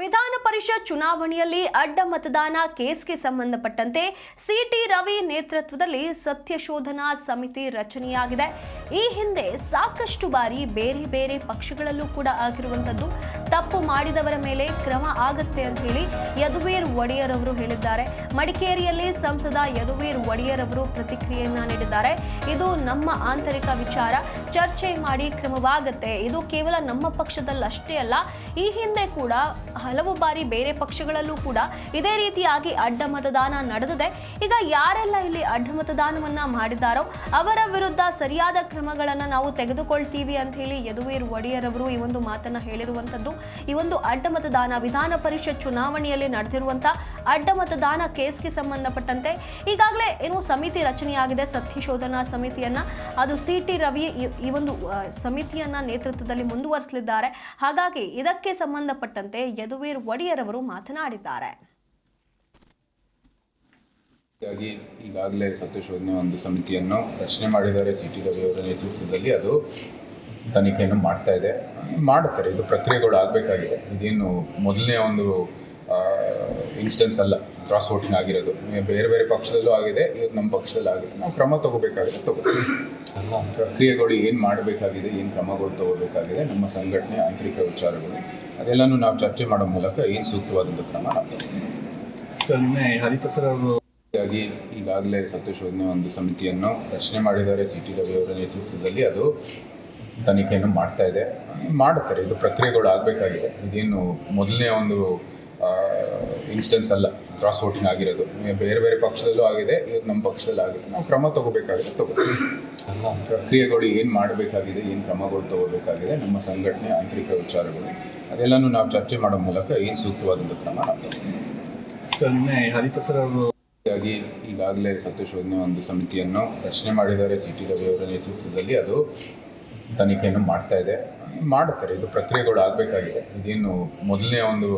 ವಿಧಾನ ಪರಿಷತ್ ಚುನಾವಣೆಯಲ್ಲಿ ಅಡ್ಡ ಮತದಾನ ಕೇಸ್ಗೆ ಸಂಬಂಧಪಟ್ಟಂತೆ ಸಿಟಿ ರವಿ ನೇತೃತ್ವದಲ್ಲಿ ಸತ್ಯಶೋಧನಾ ಸಮಿತಿ ರಚನೆಯಾಗಿದೆ. ಈ ಹಿಂದೆ ಸಾಕಷ್ಟು ಬಾರಿ ಬೇರೆ ಬೇರೆ ಪಕ್ಷಗಳಲ್ಲೂ ಕೂಡ ಆಗಿರುವಂತದ್ದು. ತಪ್ಪು ಮಾಡಿದವರ ಮೇಲೆ ಕ್ರಮ ಆಗುತ್ತೆ ಅಂತ ಹೇಳಿ ಯದುವೀರ್ ಒಡೆಯರ್ ಅವರು ಹೇಳಿದ್ದಾರೆ. ಮಡಿಕೇರಿಯಲ್ಲಿ ಸಂಸದ ಯದುವೀರ್ ಒಡೆಯರ್ ಅವರು ಪ್ರತಿಕ್ರಿಯೆಯನ್ನ ನೀಡಿದ್ದಾರೆ. ಇದು ನಮ್ಮ ಆಂತರಿಕ ವಿಚಾರ, ಚರ್ಚೆ ಮಾಡಿ ಕ್ರಮವಾಗುತ್ತೆ. ಇದು ಕೇವಲ ನಮ್ಮ ಪಕ್ಷದಲ್ಲಷ್ಟೇ ಅಲ್ಲ, ಈ ಹಿಂದೆ ಕೂಡ ಹಲವು ಬಾರಿ ಬೇರೆ ಪಕ್ಷಗಳಲ್ಲೂ ಕೂಡ ಇದೇ ರೀತಿಯಾಗಿ ಅಡ್ಡ ಮತದಾನ ನಡೆದಿದೆ. ಈಗ ಯಾರೆಲ್ಲ ಇಲ್ಲಿ ಅಡ್ಡ ಮತದಾನವನ್ನ ಮಾಡಿದಾರೋ ಅವರ ವಿರುದ್ಧ ಸರಿಯಾದ ಕ್ರಮಗಳನ್ನ ನಾವು ತೆಗೆದುಕೊಳ್ತೀವಿ ಅಂತ ಹೇಳಿ ಯದುವೀರ್ ಒಡೆಯರ್ ಅವರು ಈ ಒಂದು ಮಾತನ್ನ ಹೇಳಿರುವಂತದ್ದು. ಈ ಒಂದು ಅಡ್ಡ ಮತದಾನ ವಿಧಾನ ಪರಿಷತ್ ಚುನಾವಣೆಯಲ್ಲಿ ನಡೆದಿರುವಂತಹ ಅಡ್ಡ ಮತದಾನ ಕೇಸ್ಗೆ ಸಂಬಂಧಪಟ್ಟಂತೆ ಈಗಾಗಲೇ ಏನು ಸಮಿತಿ ರಚನೆಯಾಗಿದೆ, ಸತ್ಯಶೋಧನಾ ಸಮಿತಿಯನ್ನ. ಅದು ಸಿಟಿ ರವಿ ಈ ಒಂದು ಸಮಿತಿಯನ್ನ ನೇತೃತ್ವದಲ್ಲಿ ಮುಂದುವರಿಸಲಿದ್ದಾರೆ. ಹಾಗಾಗಿ ಇದಕ್ಕೆ ಸಂಬಂಧಪಟ್ಟಂತೆ ಯದುವೀರ್ ಒಡೆಯರ್ ಅವರು ಮಾತನಾಡಿದ್ದಾರೆ. ಈಗಾಗಲೇ ಸತ್ಯಶೋಧನೆ ಒಂದು ಸಮಿತಿಯನ್ನು ರಚನೆ ಮಾಡಿದ್ದಾರೆ ಸಿಟಿ ರವಿ ಅವರ ನೇತೃತ್ವದಲ್ಲಿ. ಅದು ತನಿಖೆಯನ್ನು ಮಾಡುತ್ತಾರೆ. ಇದು ಪ್ರಕ್ರಿಯೆಗಳು ಆಗಬೇಕಾಗಿದೆ. ಇದೇನು ಮೊದಲನೇ ಒಂದು ಇನ್ಸ್ಟೆನ್ಸ್ ಅಲ್ಲ, ಕ್ರಾಸ್ ವೋಟಿಂಗ್ ಆಗಿರೋದು. ಬೇರೆ ಬೇರೆ ಪಕ್ಷದಲ್ಲೂ ಆಗಿದೆ, ಇವತ್ತು ನಮ್ಮ ಪಕ್ಷದಲ್ಲಿ ಆಗಿದೆ. ನಾವು ಕ್ರಮ ತಗೋಬೇಕಾಗಿದೆ. ಪ್ರಕ್ರಿಯೆಗಳು ಏನು ಮಾಡಬೇಕಾಗಿದೆ, ಏನು ಕ್ರಮಗಳು ತಗೋಬೇಕಾಗಿದೆ, ನಮ್ಮ ಸಂಘಟನೆ ಆಂತರಿಕ ವಿಚಾರಗಳು ಅದೆಲ್ಲನೂ ನಾವು ಚರ್ಚೆ ಮಾಡೋ ಮೂಲಕ ಏನು ಸೂಕ್ತವಾದಂಥ ಕ್ರಮ ಆಗ್ತದೆ. ಈಗಾಗಲೇ ಸತ್ಯಶೋಧನೆ ಒಂದು ಸಮಿತಿಯನ್ನು ರಚನೆ ಮಾಡಿದ್ದಾರೆ ಸಿಟಿ ರವಿ ಅವರ ನೇತೃತ್ವದಲ್ಲಿ. ಅದು ತನಿಖೆಯನ್ನು ಮಾಡುತ್ತಾರೆ. ಇದು ಪ್ರಕ್ರಿಯೆಗಳು ಆಗಬೇಕಾಗಿದೆ. ಇದೇನು ಮೊದಲನೇ ಒಂದು ಇನ್ಸ್ಟೆನ್ಸ್ ಅಲ್ಲ, ಕ್ರಾಸ್ ವೋಟಿಂಗ್ ಆಗಿರೋದು. ಬೇರೆ ಬೇರೆ ಪಕ್ಷದಲ್ಲೂ ಆಗಿದೆ, ಇವತ್ತು ನಮ್ಮ ಪಕ್ಷದಲ್ಲಿ ಆಗಿದೆ. ನಾವು ಕ್ರಮ ತಗೋಬೇಕಾಗಿದೆ. ಪ್ರಕ್ರಿಯೆಗಳು ಏನು ಮಾಡಬೇಕಾಗಿದೆ, ಏನು ಕ್ರಮಗಳು ತಗೋಬೇಕಾಗಿದೆ, ನಮ್ಮ ಸಂಘಟನೆ ಆಂತರಿಕ ವಿಚಾರಗಳು ಅದೆಲ್ಲನೂ ನಾವು ಚರ್ಚೆ ಮಾಡೋ ಮೂಲಕ ಏನು ಸೂಕ್ತವಾದಂಥ ಕ್ರಮ ಆಗ್ತದೆ. ಈಗಾಗಲೇ ಸತ್ಯಶೋಧನೆ ಒಂದು ಸಮಿತಿಯನ್ನು ರಚನೆ ಮಾಡಿದ್ದಾರೆ ಸಿಟಿ ರವಿ ಅವರ ನೇತೃತ್ವದಲ್ಲಿ. ಅದು ತನಿಖೆಯನ್ನು ಮಾಡುತ್ತಾರೆ. ಇದು ಪ್ರಕ್ರಿಯೆಗಳು ಆಗಬೇಕಾಗಿದೆ. ಇದೇನು ಮೊದಲನೇ ಒಂದು